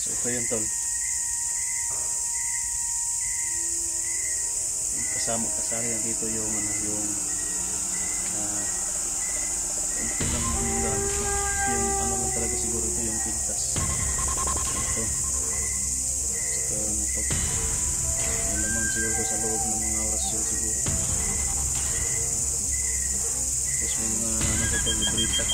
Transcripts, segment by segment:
So ito yun tol. Kasali na dito yung ano, yung unti lang ang gamit mo. Yung ano lang talaga siguro ito yung pintas. Ito. Saka ano ito. May laman siguro sa loob ng mga orasyon siguro. Tapos may mga ano ito, librita.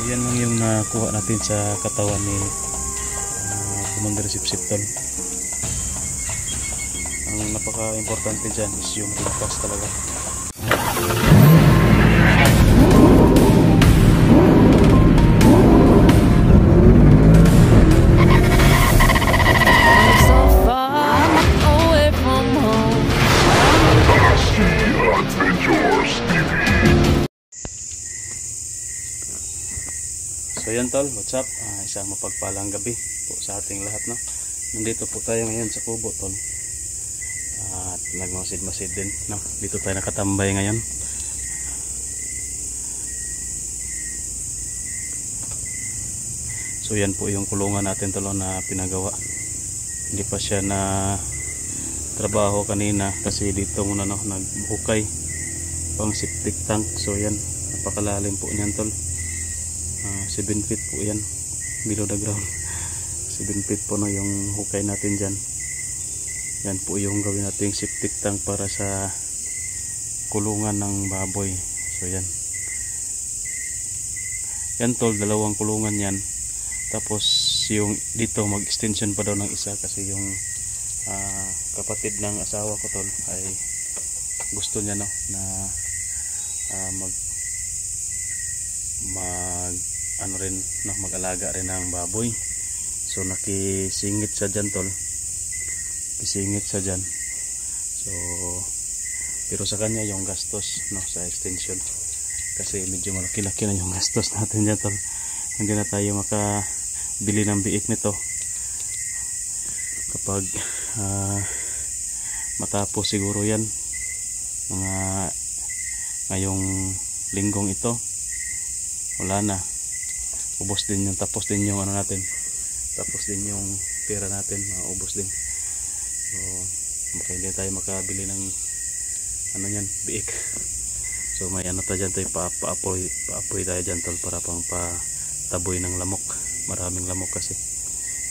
Yan lang yung nakuha natin sa katawan ni Commander Sipsip tol. Ang napaka-importante dyan is yung pintas talaga. So yan tol, what's up? Isang mapagpalang gabi po sa ating lahat, no? Nandito po tayo ngayon sa kubo tol. At nagmasid-masid din, no? Dito tayo nakatambay ngayon. So yan po yung kulungan natin tol na pinagawa. Hindi pa siya na trabaho kanina kasi dito muna no, naghukay pang septic tank. So yan, napakalalim po niyan tol. 7 feet po yan below the ground. 7 feet po no yung hukay natin dyan. Yan po yung gawin nating septic tank para sa kulungan ng baboy. So yan tol, dalawang kulungan yan. Tapos yung dito mag extension pa daw ng isa kasi yung kapatid ng asawa ko tol ay gusto niya no na ano rin no, mag-alaga rin ng baboy. So nakisingit siya dyan tol, kisingit siya dyan. So pero sa kanya yung gastos no sa extension kasi medyo malaki-laki na yung gastos natin dyan tol. Hindi na tayo makabili ng biik nito kapag matapos siguro yan mga ngayong linggong ito. Wala na, ubos din yung, tapos din yung ano natin, tapos din yung pera natin, maubos din. So baka hindi tayo makabili ng ano yan, biik. So may ano tayo dyan tayo, paapoy tayo dyan tol para pang pataboy ng lamok. Maraming lamok kasi.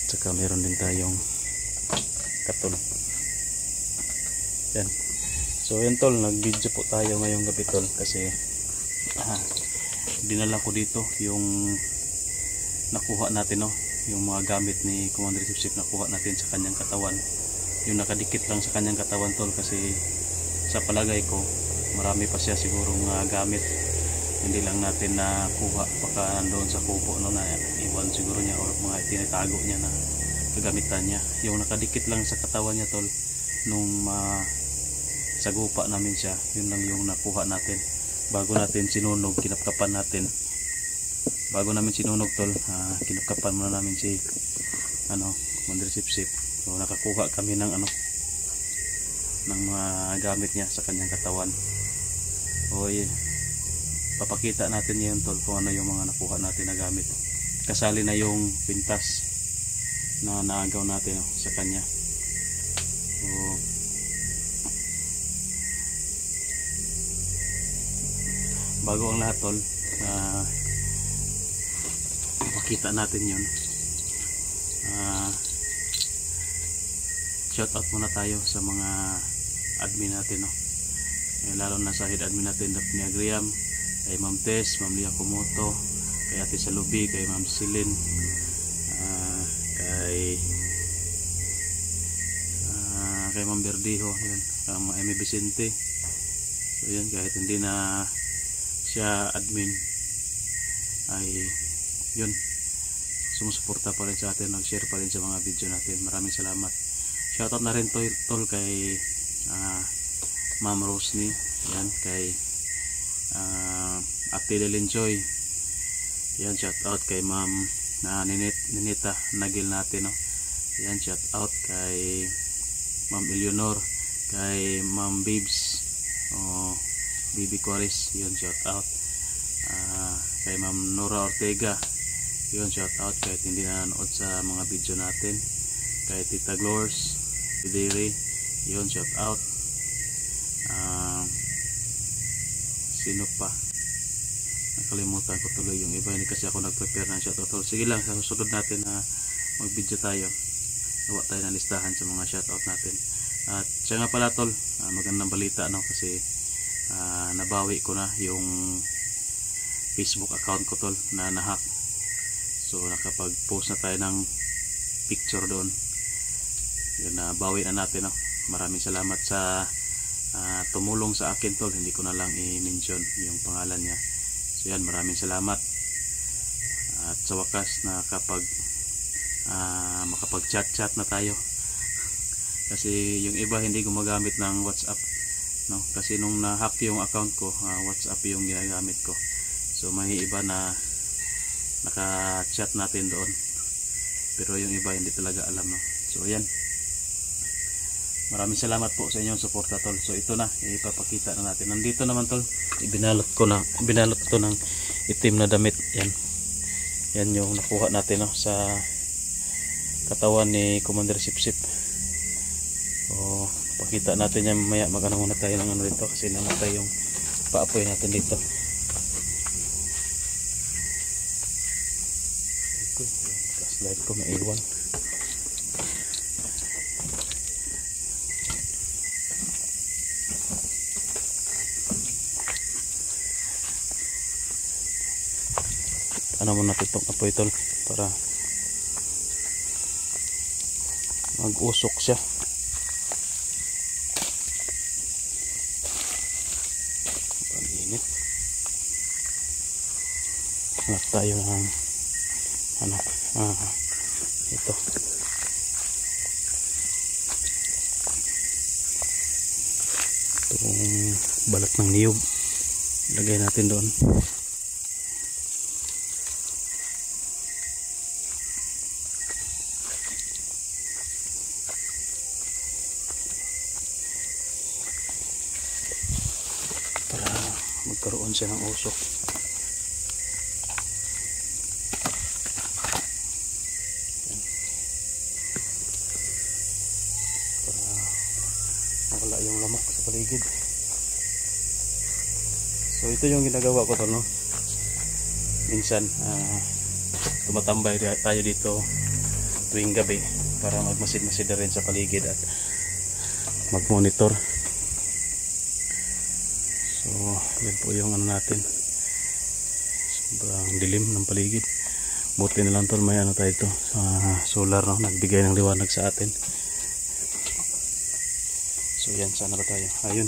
Tsaka meron din tayong katon. Yan. So yan tol, nag video po tayo ngayong gabi tol kasi dinala ko dito yung nakuha natin no, yung mga gamit ni Commander Sipsip nakuha natin sa kanyang katawan, yung nakadikit lang sa kanyang katawan tol kasi sa palagay ko marami pa siya sigurong gamit hindi lang natin nakuha, baka nandoon sa kubo no, na iwan siguro niya o mga itinatago niya na kagamitan niya. Yung nakadikit lang sa katawan niya tol nung sagupa namin siya, yun lang yung nakuha natin. Bago natin sinunog, kinapkapan natin. Bago namin sinunog tol, kinapkapan muna namin si Commander Sipsip. So nakakuha kami ng ng mga gamit niya sa kanyang katawan. O papakita natin ngayon tol kung ano yung mga nakuha natin na gamit. Kasali na yung pintas na naagaw natin sa kanya. So bago ang lahat tol, makita natin yun. Shout out muna tayo sa mga admin natin no. Lalo na sa head admin natin Daphne Agriam, kay Ma'am Tess, Ma'am Lia Kumoto, kay Ate Salubi, kay Ma'am Silin, kay Ma'am Berdijo, yan, Ma'am Amy Vicente. So yan, kahit hindi na siya admin ay yun, sumusuporta pa rin sa atin, nag-share pa rin sa mga video natin. Maraming salamat. Shoutout na rin tol kay Ma'am Rosny, yan, kay Ate Delinjoy. Yan, shout out kay Ma'am na Ninita Nagil natin, no. Yan, shout out kay Ma'am Eleanor, kay Ma'am Bibs, Bibi Quares. Yan, shout out kay Ma'am Nora Ortega. Yun, shout out kahit hindi nanonood sa mga video natin. Kay Tita Glors Pidiri. Yun, shout out. Sino pa? Nakalimutan ko tuloy yung iba, hindi kasi ako nag-prepare ng shoutout. Sige lang, sa susunod natin na mag-video tayo, gawa tayo ng listahan sa mga shoutout natin. At siya nga pala tol, magandang balita, no, kasi nabawi ko na yung Facebook account ko tol na nahack. So nakapag-post na tayo ng picture doon. Yun, nabawi na natin, no. Maraming salamat sa tumulong sa akin tol, hindi ko na lang i-mention yung pangalan niya. So yan, maraming salamat. At sa wakas makapag-chat na tayo. Kasi yung iba hindi gumagamit ng WhatsApp, no? Kasi nung na-hack yung account ko, WhatsApp yung ginagamit ko. So may iba na naka-chat natin doon, pero yung iba hindi talaga alam, no? So yan, maraming salamat po sa inyong suporta tol. So ito na, ipapakita na natin. Nandito naman tol, ibinalot ko ng itim na damit. Yan yung nakuha natin, no, sa katawan ni Commander Sipsip. So pakita natin yan mamaya. Magano muna tayo ng ano dito kasi namatay yung paapoy natin dito. Flashlight ko naiwan. Ano mo natin itong apoy tol para mag-usok siya. Pag-init. Hanap tayo ng ito. Itong balat ng niyog. Lagay natin doon. Magkaroon siya ng usok. Para mawala yung lamok sa paligid. So ito yung ginagawa ko tol, no? Minsan tumatambay tayo dito tuwing gabi para magmasid-masid rin sa paligid at mag-monitor. So yan po yung ano natin, sobrang dilim ng paligid. Buti na lang tol, may ano tayo ito sa solar, no? Nagbigay ng liwanag sa atin. So yan, sana ba tayo? Ayun,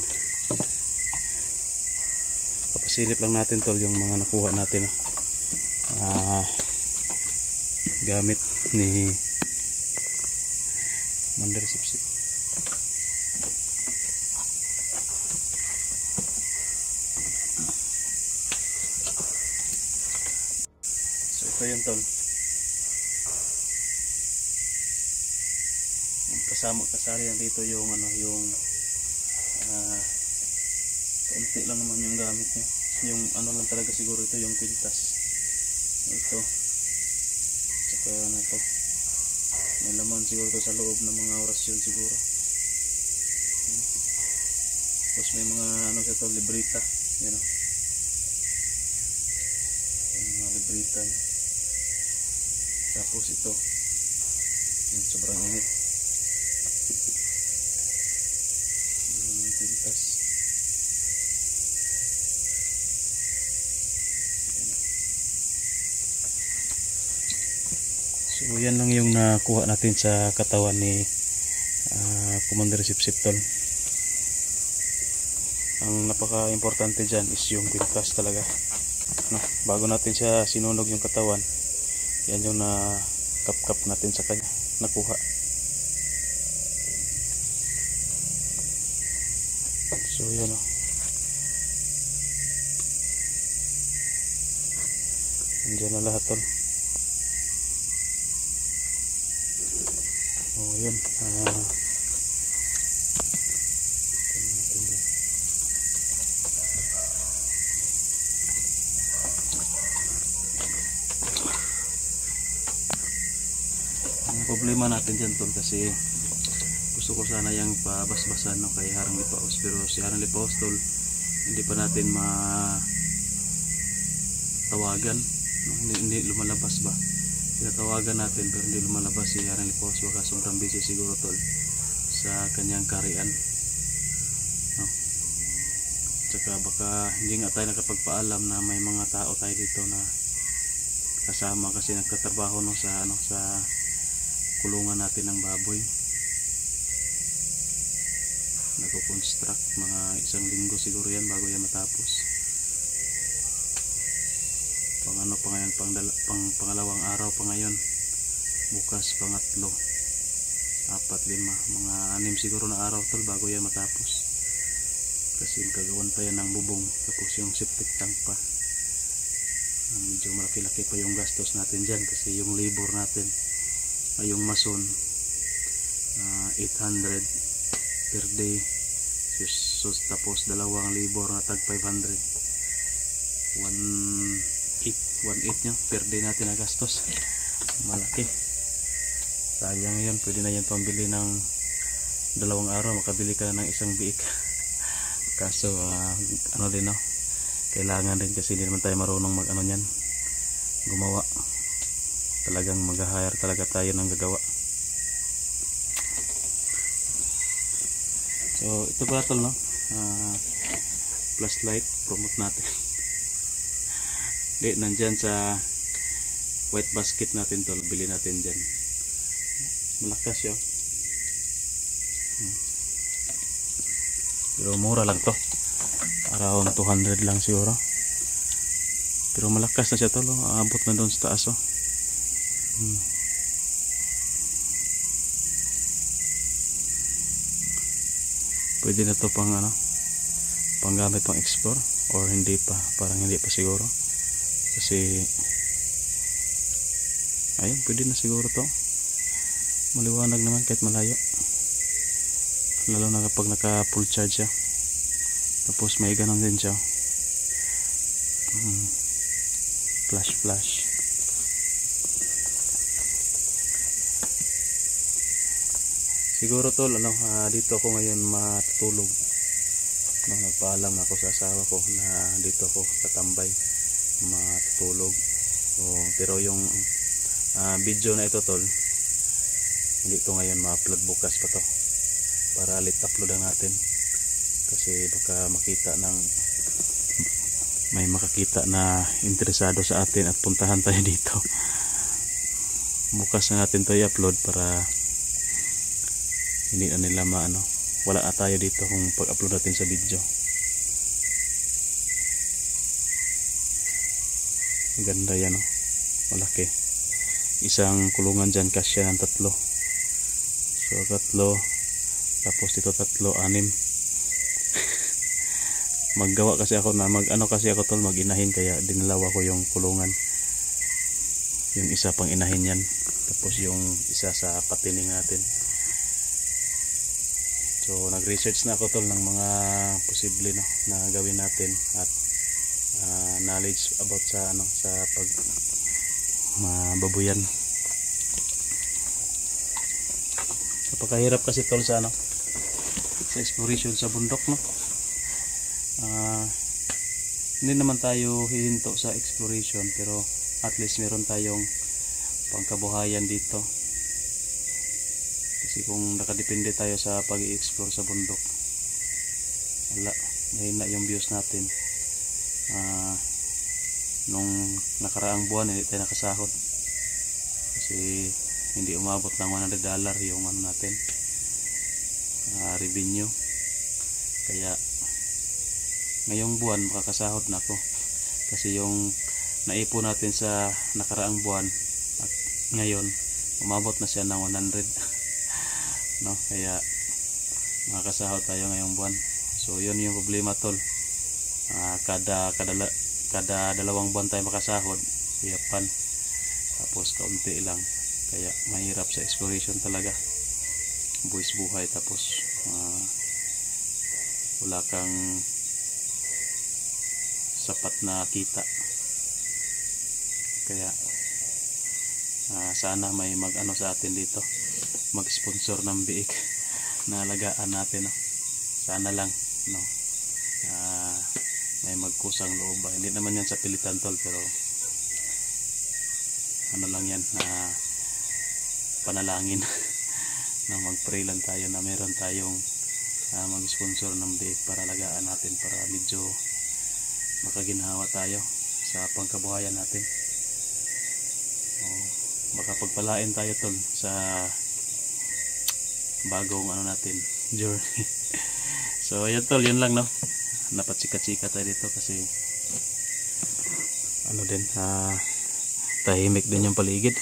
papasilip lang natin tol yung mga nakuha natin, no? Gamit ni Commander Sipsip. So yun tol, kasali na dito yung ano, yung kaunti lang naman yung gamit niya. Yung ano lang talaga siguro ito, yung kwintas ito, tsaka na to, may laman siguro to sa loob ng mga orasyon siguro. Tapos may mga ano siya to, librita, yan o, yung mga librita. Tapos ito, yung sobrang init, yung tintas. So yan lang yung nakuha natin sa katawan ni Commander Sipsip tol. Ang napaka-importante dyan is yung pintas talaga, no? Bago natin siya sinunog yung katawan, yan yung kap-kap natin sa kanya, nakuha. So yan o. Andiyan na lahat tol. Oh yun, ang problema natin dyan tol, kasi gusto ko sana yung pabasbasan no, kay Harang Lipaos, pero si Harang Lipaos tol hindi pa natin matawagan no? Hindi lumalabas ba, tinatawagan natin pero hindi lumalabas si Harang Lipaos. Baka sobrang busy siguro tol sa kanyang karian no? Tsaka baka hindi nga tayo nakapagpaalam na may mga tao tayo dito na kasama, kasi nagkatrabaho no, sa kulungan natin ng baboy. Nagko-construct mga 1 linggo siguro yan bago yan matapos. Pang ano pa ngayon, pangalawang araw pa ngayon, bukas pangatlo, 4, 5, mga 6 siguro na araw tol bago yan matapos, kasi kagawan pa yan ng bubong, tapos yung septic tank pa. Medyo malaki-laki pa yung gastos natin dyan, kasi yung labor natin ay yung mason 800 per day, so tapos dalawang labor na tag 500, 1.8 nyo per day natin na gastos. Malaki, sayang yun. Pwede na yan pambili ng 2 araw, makabili ka na ng 1 biik. Kaso ano din no, kailangan din, kasi hindi naman tayo marunong mag ano nyan, gumawa. Talagang mag-hire talaga tayo ng gagawa. So ito pala tol no, flashlight, promote natin. Di, nandyan sa white basket natin tol, bili natin dyan. Malakas yun, pero mura lang to, around 200 lang siguro, pero malakas na siya tol, aabot na doon sa taas oh. Pwede na to pang ano, panggamit pang explore, or hindi pa, parang hindi pa siguro, kasi ayun, pwede na siguro to. Maliwanag naman kahit malayo, lalo na kapag naka full charge siya, tapos may ganon din siya, flash. Siguro tol ano, dito ako ngayon matutulog no, nagpaalam ako sa asawa ko na dito ako tatambay matutulog. So, pero yung video na ito tol, hindi to ngayon ma-upload, bukas pa to, para late upload lang natin, kasi baka makita ng may makakita na interesado sa atin at puntahan tayo dito. Bukas na natin to i-upload para hindi na nila maano, wala na tayo dito kung pag-upload natin sa video. Ganda yan oh, malaki. Isang kulungan dyan kasya ng 3. So 3, tapos dito 3, 6. Maggawa kasi ako na kasi ako tol, mag-inahin, kaya dinalawa ko yung kulungan. Yung isa pang inahin yan, tapos yung isa sa patining natin. So nag-research na ako tol ng mga posible no, na gawin natin, at knowledge about sa ano, sa pag mababuyan. Napakahirap kasi tol sa ano, sa exploration sa bundok no. Hindi naman tayo hihinto sa exploration, pero at least meron tayong pangkabuhayan dito. Kasi kung nakadepende tayo sa pag-i-explore sa bundok, wala, mahina yung views natin. Nung nakaraang buwan hindi tayo nakasahod, kasi hindi umabot ng $100 yung ano natin, revenue. Kaya ngayong buwan makakasahod na ako, kasi yung naipon natin sa nakaraang buwan at ngayon umabot na siya ng 100 no, kaya makakasahod tayo ngayong buwan. So yun yung problema tol, kada 2 buwan tayo makasahod, Yapan, tapos kaunti lang, kaya mahirap sa exploration talaga, buwis buhay, tapos wala kang sapat na kita. Kaya sana may mag-ano sa atin dito, mag-sponsor ng biik na alagaan natin, no? Sana lang, no? May magkusang loob ba. Hindi naman yan sa pilitan, tol, pero ano lang yan, na panalangin na mag-pray lang tayo na meron tayong mag-sponsor ng biik para alagaan natin, para medyo makaginhawa tayo sa pangkabuhayan natin. Baka pagpalain tayo, tol, sa bagong ano natin, journey. So ayun, tol, yun lang, no? Napatsika-tsika tayo dito kasi ano din, tahimik din yung paligid.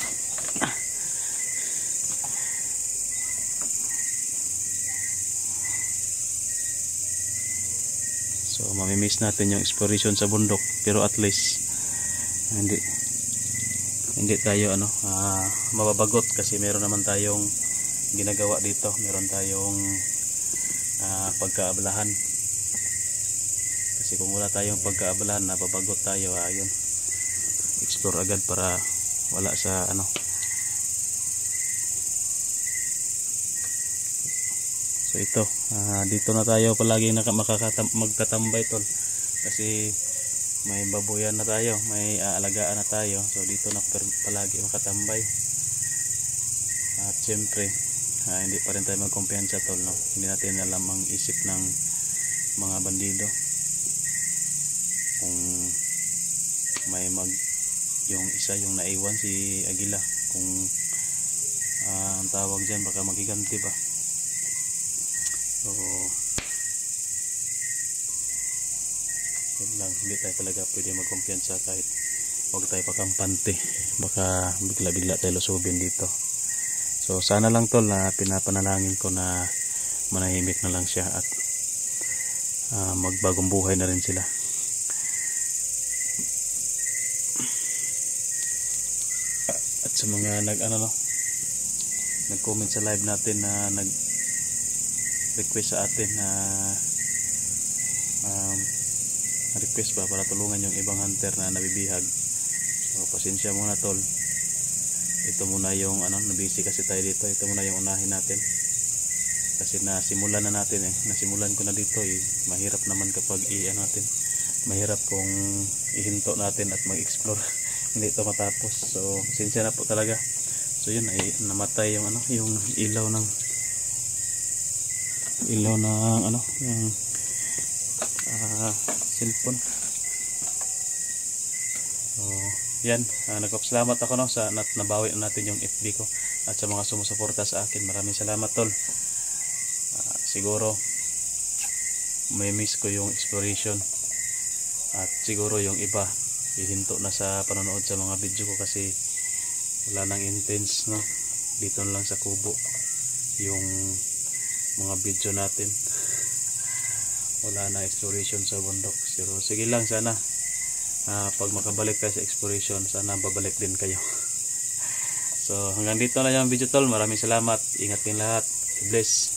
So mamimiss natin yung exploration sa bundok, pero at least hindi tayo mababagot kasi meron naman tayong ginagawa dito, meron tayong pagkaabalahan. Kasi kung wala tayong pagkaabalahan, nababagot tayo, ayun, explore agad para wala sa So ito, dito na tayo palagi magtatambay, tol, kasi may babuyan na tayo, may aalagaan na tayo. So dito na palagi makatambay. At syempre hindi pa rin tayo magkumpiyansa, tol, no? Hindi natin alam ang isip ng mga bandido, kung may yung isa, yung naiwan si Agila, kung ang tawag dyan, baka magiganti ba. So yun lang, hindi tayo talaga pwede magkumpiyansa, kahit huwag tayo pakampante, baka bigla-bigla tayo lusubin dito. So sana lang, tol, na pinapanalangin ko na manahimik na lang siya at magbagong buhay na rin sila. At sa mga nag-comment sa live natin na nag-request sa atin na request ba para tulungan yung ibang hunter na nabibihag. So pasensya muna, tol. Ito muna yung nabisi kasi tayo dito. Ito muna yung unahin natin. Kasi nasimulan na natin nasimulan ko na dito Mahirap naman kapag natin. Mahirap kung ihinto natin at mag-explore. Hindi ito matapos. So pasensya na po talaga. So yun, namatay yung yung ilaw ng yung cellphone. So yan, nagpapasalamat ako, no, sa nabawi natin yung FB ko at sa mga sumusuporta sa akin. Maraming salamat, tol. Siguro may miss ko yung exploration at siguro yung iba ihinto na sa panonood sa mga video ko kasi wala nang intense, no? Dito lang sa kubo yung mga video natin. Wala na exploration sa bundok. Pero sige lang, sana pag makabalik tayo sa exploration, sana babalik din kayo. So hanggang dito na yung video, tol. Maraming salamat. Ingat din lahat. Bless.